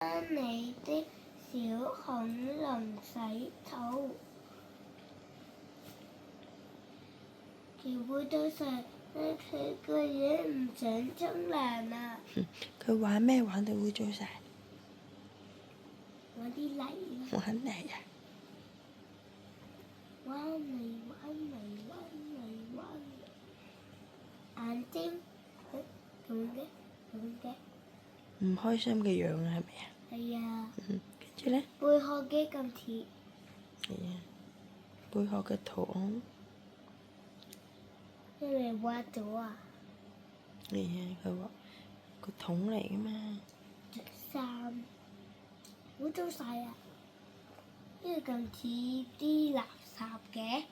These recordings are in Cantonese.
你的小恐龍洗澡，佢會對成，但佢個樣唔想沖涼啊！佢玩咩玩到污糟晒？玩啲泥啊！玩泥啊！玩泥玩泥玩泥玩泥，眼睛咁嘅咁嘅，唔開心嘅樣啊，係咪啊？係啊。跟住咧，貝殼嘅咁似。係啊，貝殼嘅圖案。因為畫咗啊！係啊，佢畫個桶嚟噶嘛。着衫污糟晒啊！呢個咁似啲垃圾嘅。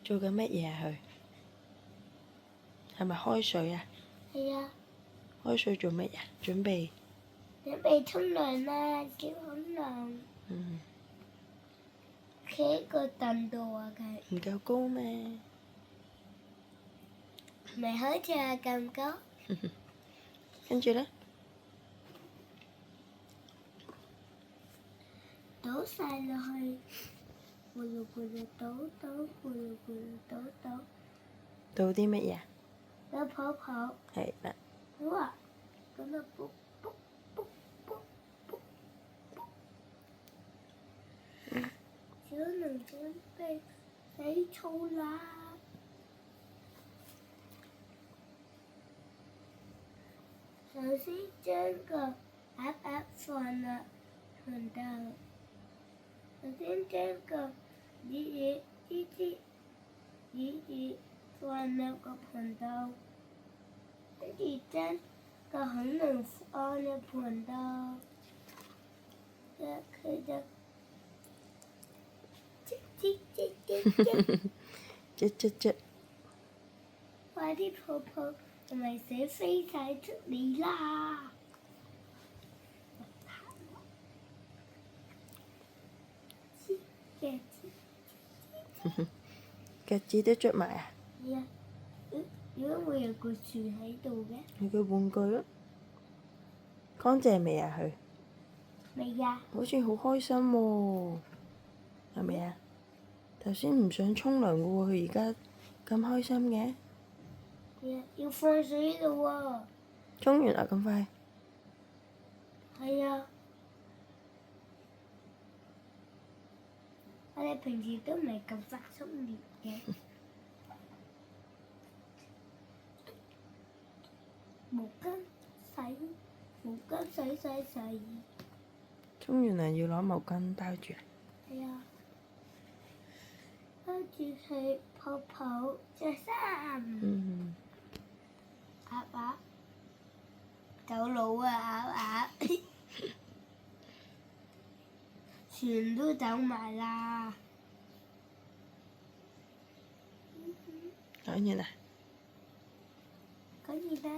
做緊乜嘢啊？佢係咪開水啊？係啊。開水做乜嘢？準備沖涼啦，小恐龍。嗯。企喺個凳度啊！佢唔夠高咩？咪好似係咁高。跟住咧，倒晒落去，咕嚕咕嚕倒倒，咕嚕咕嚕倒倒。倒啲乜嘢？倒泡泡。係啦。哇！咁就卜卜卜卜卜卜。小龍準備洗澡啦！首先將個鴨鴨放落盆度，首先將個魚放落個盆度，跟住將個恐龍放入盆度，佢就捽，快啲泡泡同埋水飛晒出嚟啦！腳趾都捽埋啊！係啊，如果會有個樹喺度嘅。係佢玩具咯。乾淨未啊？佢未啊。好似好開心喎，係咪啊？頭先唔想沖涼嘅喎，佢而家咁開心嘅。係啊，要放水㗎喎。沖完啦，咁快？係啊。我哋平時都唔係咁快沖涼嘅。毛巾洗。沖完涼要攞毛巾包住啊。係啊。包住佢泡泡着衫。鴨鴨走佬啊！鴨鴨全都走埋啦。講完啦。講完啦。